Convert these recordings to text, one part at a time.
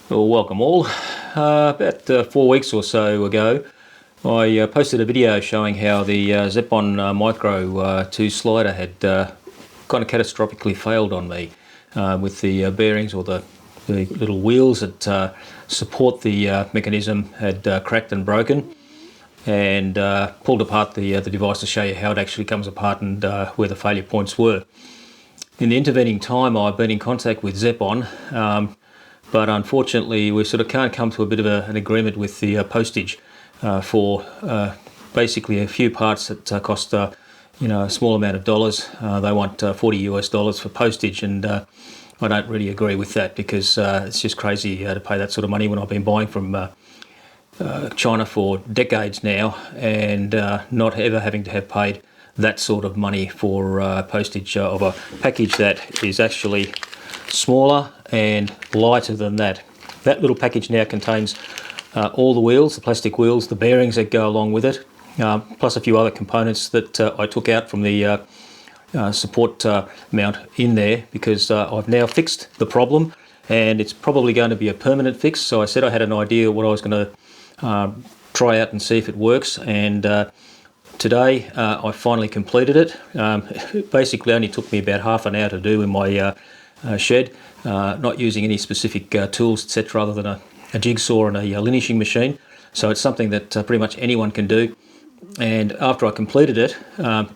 Well, welcome all. About 4 weeks or so ago, I posted a video showing how the Zeapon Micro 2 slider had kind of catastrophically failed on me with the bearings, or the little wheels that support the mechanism had cracked and broken, and pulled apart the device to show you how it actually comes apart and where the failure points were. In the intervening time, I've been in contact with Zeapon, but unfortunately we sort of can't come to a bit of an agreement with the postage for basically a few parts that cost a small amount of dollars. They want $40 for postage, and I don't really agree with that, because it's just crazy to pay that sort of money when I've been buying from China for decades now, and not ever having to have paid that sort of money for postage of a package that is actually smaller and lighter than that. That little package now contains all the wheels, the plastic wheels, the bearings that go along with it, plus a few other components that I took out from the support mount in there, because I've now fixed the problem, and it's probably going to be a permanent fix. So I said I had an idea what I was going to try out and see if it works, and today I finally completed it. It basically only took me about half an hour to do in my shed, not using any specific tools, etc., other than a jigsaw and a linishing machine. So it's something that pretty much anyone can do. And after I completed it,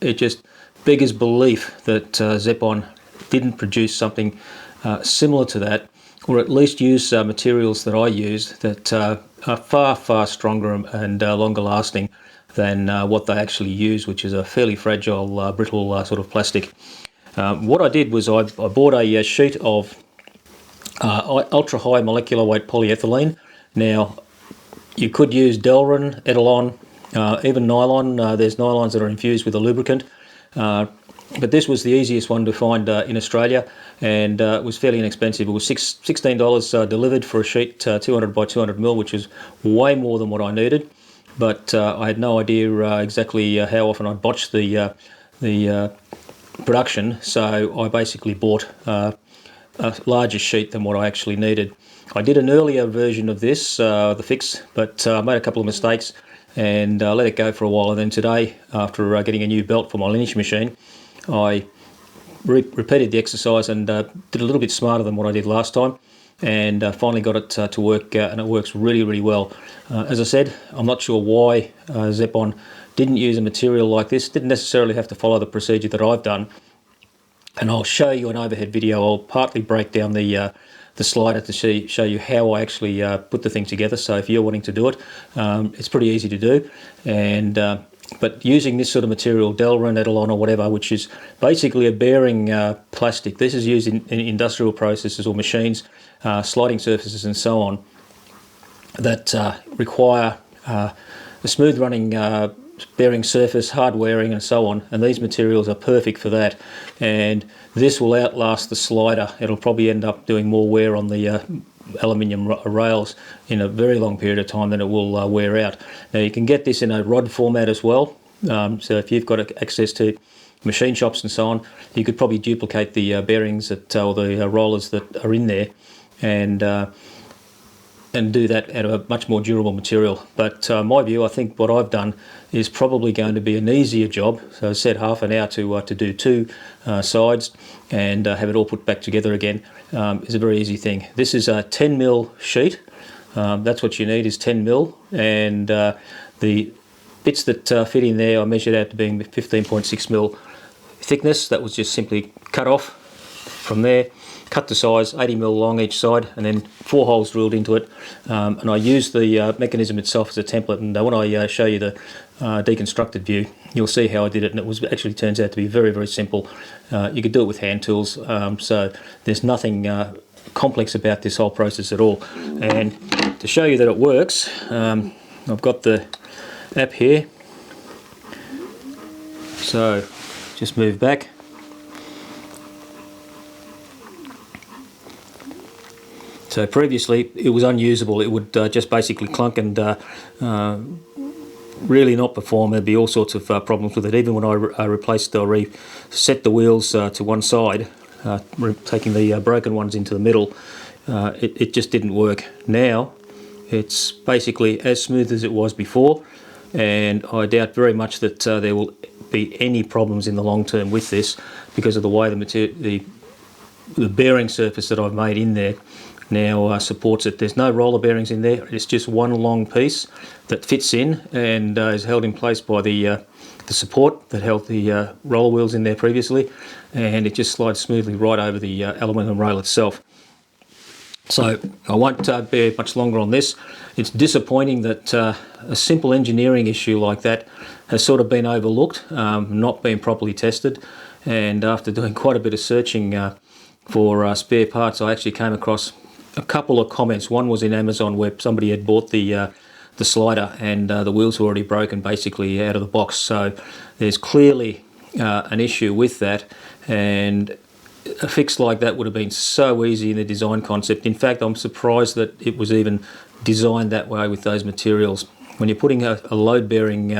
it just beggars belief that Zeapon didn't produce something similar to that, or at least use materials that I use that are far stronger and longer lasting than what they actually use, which is a fairly fragile, brittle sort of plastic. What I did was I bought a sheet of ultra high molecular weight polyethylene. Now, you could use Delrin, Etalon, even nylon. There's nylons that are infused with a lubricant, but this was the easiest one to find in Australia, and it was fairly inexpensive. It was $16 delivered for a sheet 200 by 200 mil, which is way more than what I needed. But I had no idea exactly how often I'd botch the production, so I basically bought a larger sheet than what I actually needed. I did an earlier version of this, the fix, but I made a couple of mistakes and let it go for a while. And then today, after getting a new belt for my lineage machine, I repeated the exercise and did a little bit smarter than what I did last time, and finally got it to work, and it works really well. As I said, I'm not sure why Zeapon didn't use a material like this. Didn't necessarily have to follow the procedure that I've done, and I'll show you an overhead video. I'll partly break down the slider to show you how I actually put the thing together. So if you're wanting to do it, it's pretty easy to do. And but using this sort of material, Delrin, Etalon, or whatever, which is basically a bearing plastic. This is used in industrial processes or machines, sliding surfaces and so on, that require a smooth running bearing surface, hard wearing and so on, and these materials are perfect for that. And this will outlast the slider. It'll probably end up doing more wear on the aluminium rails in a very long period of time than it will wear out. Now, you can get this in a rod format as well, so if you've got access to machine shops and so on, you could probably duplicate the bearings that, or the rollers that are in there, and do that out of a much more durable material. But my view, I think what I've done is probably going to be an easier job. So I said half an hour to do two sides and have it all put back together again is a very easy thing. This is a 10 mil sheet. That's what you need, is 10 mil, and the bits that fit in there I measured out to being 15.6 mil thickness. That was just simply cut off from there, cut to size, 80 mil long each side, and then 4 holes drilled into it. And I used the mechanism itself as a template, and when I show you the deconstructed view, you'll see how I did it, and it was actually turns out to be very simple. You could do it with hand tools, so there's nothing complex about this whole process at all. And to show you that it works, I've got the app here, so just move back. So previously it was unusable. It would just basically clunk and really not perform. There'd be all sorts of problems with it. Even when I replaced or reset the wheels to one side, taking the broken ones into the middle, it just didn't work. Now it's basically as smooth as it was before, and I doubt very much that there will be any problems in the long term with this, because of the way the bearing surface that I've made in there now supports it. There's no roller bearings in there, it's just one long piece that fits in and is held in place by the support that held the roller wheels in there previously, and it just slides smoothly right over the aluminium rail itself. So I won't bear much longer on this. It's disappointing that a simple engineering issue like that has sort of been overlooked, not been properly tested, and after doing quite a bit of searching for spare parts, I actually came across a couple of comments. One was in Amazon where somebody had bought the slider and the wheels were already broken basically out of the box. So there's clearly an issue with that, and a fix like that would have been so easy in the design concept. In fact, I'm surprised that it was even designed that way with those materials. When you're putting a load-bearing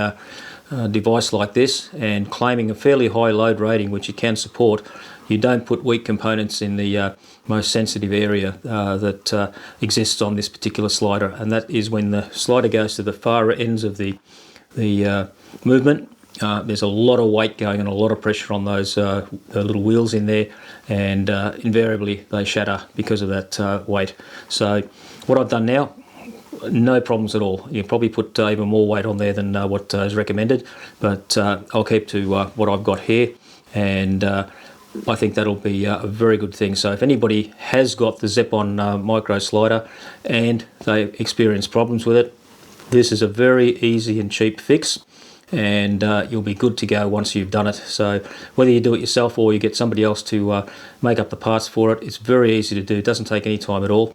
device like this and claiming a fairly high load rating, which it can support, you don't put weak components in the most sensitive area that exists on this particular slider, and that is when the slider goes to the far ends of the movement. There's a lot of weight going and a lot of pressure on those little wheels in there, and invariably they shatter because of that weight. So what I've done now, no problems at all. You probably put even more weight on there than what is recommended, but I'll keep to what I've got here, and I think that'll be a very good thing. So if anybody has got the Zeapon Micro slider and they experience problems with it, this is a very easy and cheap fix, and you'll be good to go once you've done it. So whether you do it yourself or you get somebody else to make up the parts for it, it's very easy to do. It doesn't take any time at all,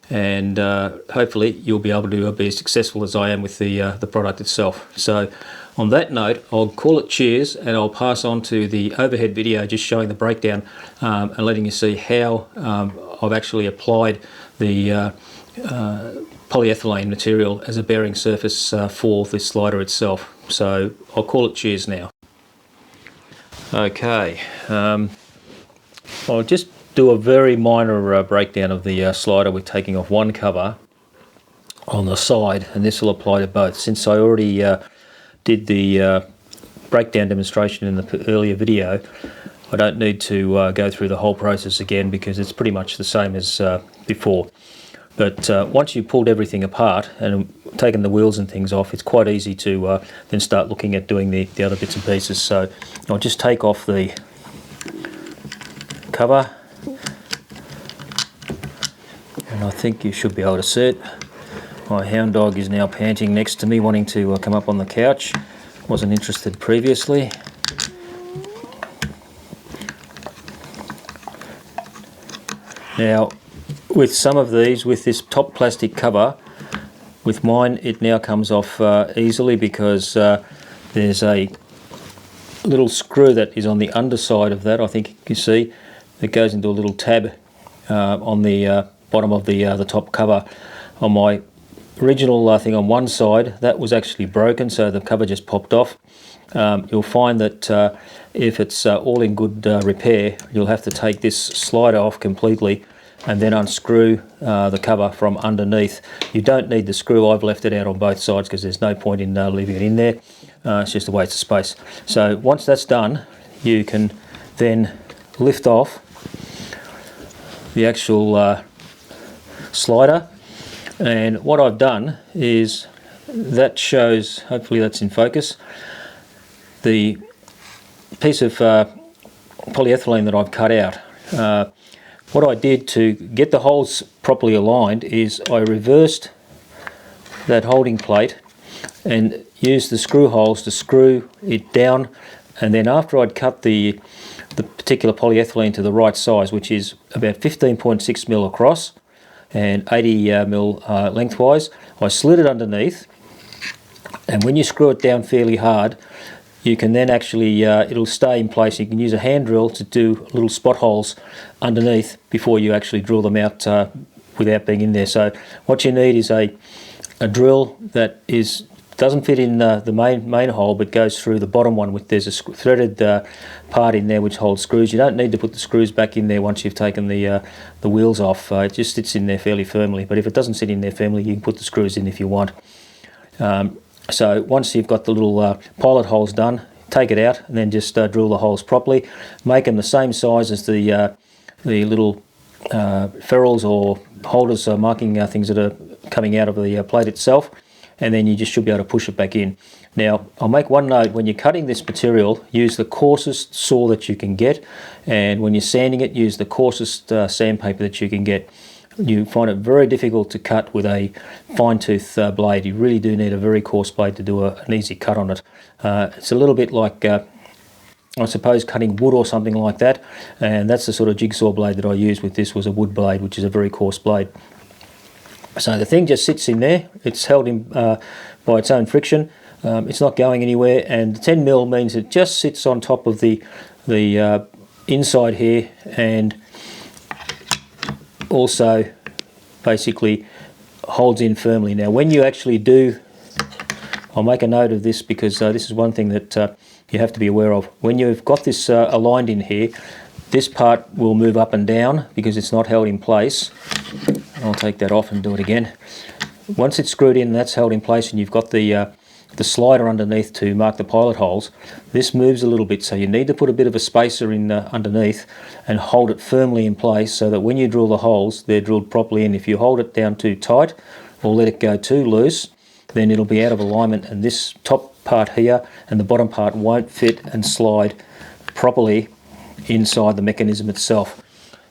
and hopefully you'll be able to be as successful as I am with the product itself. So on that note, I'll call it cheers, and I'll pass on to the overhead video just showing the breakdown and letting you see how I've actually applied the polyethylene material as a bearing surface for this slider itself. So I'll call it cheers now. Okay, I'll just do a very minor breakdown of the slider with taking off one cover on the side, and this will apply to both. Since I already did the breakdown demonstration in the earlier video, I don't need to go through the whole process again because it's pretty much the same as before. But once you've pulled everything apart and taken the wheels and things off, it's quite easy to then start looking at doing the other bits and pieces. So I'll just take off the cover, and I think you should be able to see it. My hound dog is now panting next to me, wanting to come up on the couch. Wasn't interested previously. Now, with some of these, with this top plastic cover, with mine it now comes off easily because there's a little screw that is on the underside of that, I think you can see, that goes into a little tab on the bottom of the top cover. On my original thing on one side, that was actually broken, so the cover just popped off. You'll find that if it's all in good repair, you'll have to take this slider off completely and then unscrew the cover from underneath. You don't need the screw. I've left it out on both sides because there's no point in leaving it in there. It's just a waste of space. So once that's done, you can then lift off the actual slider, and what I've done is, that shows, hopefully that's in focus, the piece of polyethylene that I've cut out. What I did to get the holes properly aligned is I reversed that holding plate and used the screw holes to screw it down, and then after I'd cut the particular polyethylene to the right size, which is about 15.6 mil across and 80 mil lengthwise, I slid it underneath, and when you screw it down fairly hard, you can then actually, it'll stay in place. You can use a hand drill to do little spot holes underneath before you actually drill them out without being in there. So what you need is a drill that is doesn't fit in the main hole, but goes through the bottom one. There's a threaded part in there which holds screws. You don't need to put the screws back in there once you've taken the wheels off. It just sits in there fairly firmly. But if it doesn't sit in there firmly, you can put the screws in if you want. So once you've got the little pilot holes done, take it out and then just drill the holes properly. Make them the same size as the little ferrules or holders, marking things that are coming out of the plate itself, and then you just should be able to push it back in. Now, I'll make one note: when you're cutting this material, use the coarsest saw that you can get, and when you're sanding it, use the coarsest sandpaper that you can get. You find it very difficult to cut with a fine-tooth blade. You really do need a very coarse blade to do an easy cut on it. It's a little bit like, I suppose, cutting wood or something like that, and that's the sort of jigsaw blade that I used with this, was a wood blade, which is a very coarse blade. So the thing just sits in there. It's held in by its own friction. It's not going anywhere, and 10mm means it just sits on top of the inside here, and also basically holds in firmly. Now when you actually do, I'll make a note of this because this is one thing that you have to be aware of. When you've got this aligned in here, this part will move up and down because it's not held in place. I'll take that off and do it again. Once it's screwed in, that's held in place, and you've got the slider underneath to mark the pilot holes. This moves a little bit, so you need to put a bit of a spacer in underneath and hold it firmly in place so that when you drill the holes, they're drilled properly in. If you hold it down too tight or let it go too loose, then it'll be out of alignment, and this top part here and the bottom part won't fit and slide properly inside the mechanism itself.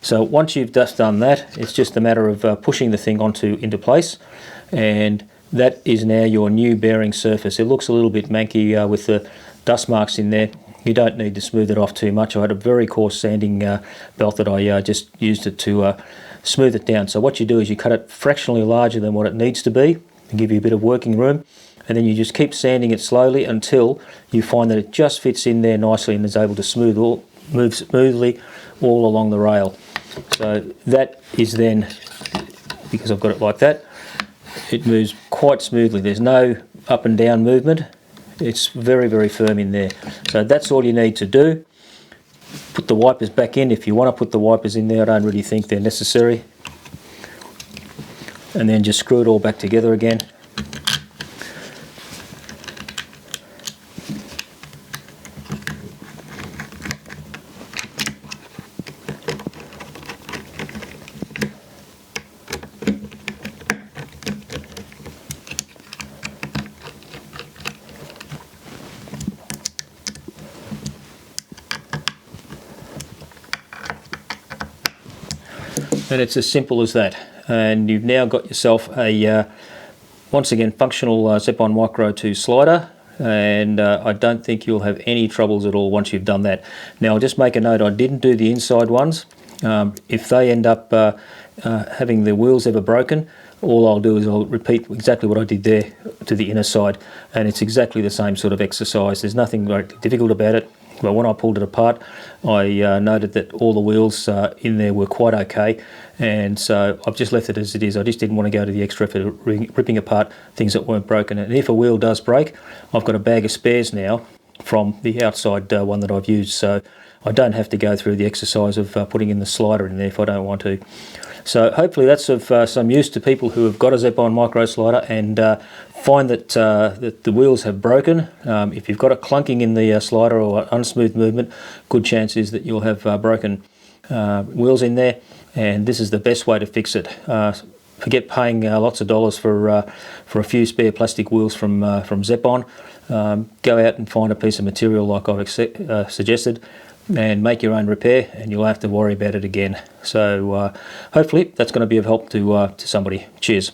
So once you've just done that, it's just a matter of pushing the thing into place, and that is now your new bearing surface. It looks a little bit manky with the dust marks in there. You don't need to smooth it off too much. I had a very coarse sanding belt that I just used it to smooth it down. So what you do is you cut it fractionally larger than what it needs to be and give you a bit of working room, and then you just keep sanding it slowly until you find that it just fits in there nicely and is able to move smoothly all along the rail. So that is then, because I've got it like that, it moves quite smoothly. There's no up and down movement. It's very, very firm in there. So that's all you need to do. Put the wipers back in if you want to put the wipers in there. I don't really think they're necessary. And then just screw it all back together again. And it's as simple as that, and you've now got yourself a once again functional Zeapon Micro 2 slider, and I don't think you'll have any troubles at all once you've done that. Now I'll just make a note, I didn't do the inside ones. If they end up having the wheels ever broken, all I'll do is I'll repeat exactly what I did there to the inner side, and it's exactly the same sort of exercise. There's nothing very difficult about it. But when I pulled it apart, I noted that all the wheels in there were quite okay, and so I've just left it as it is. I just didn't want to go to the extra effort of ripping apart things that weren't broken. And if a wheel does break, I've got a bag of spares now from the outside one that I've used, so I don't have to go through the exercise of putting in the slider in there if I don't want to. So hopefully that's of some use to people who have got a Zeapon Micro slider and find that, that the wheels have broken. If you've got it clunking in the slider or unsmooth movement, good chance is that you'll have broken wheels in there, and this is the best way to fix it. Forget paying lots of dollars for a few spare plastic wheels from Zeapon. Go out and find a piece of material like I've suggested, and make your own repair, and you'll have to worry about it again. So hopefully that's going to be of help to somebody. Cheers.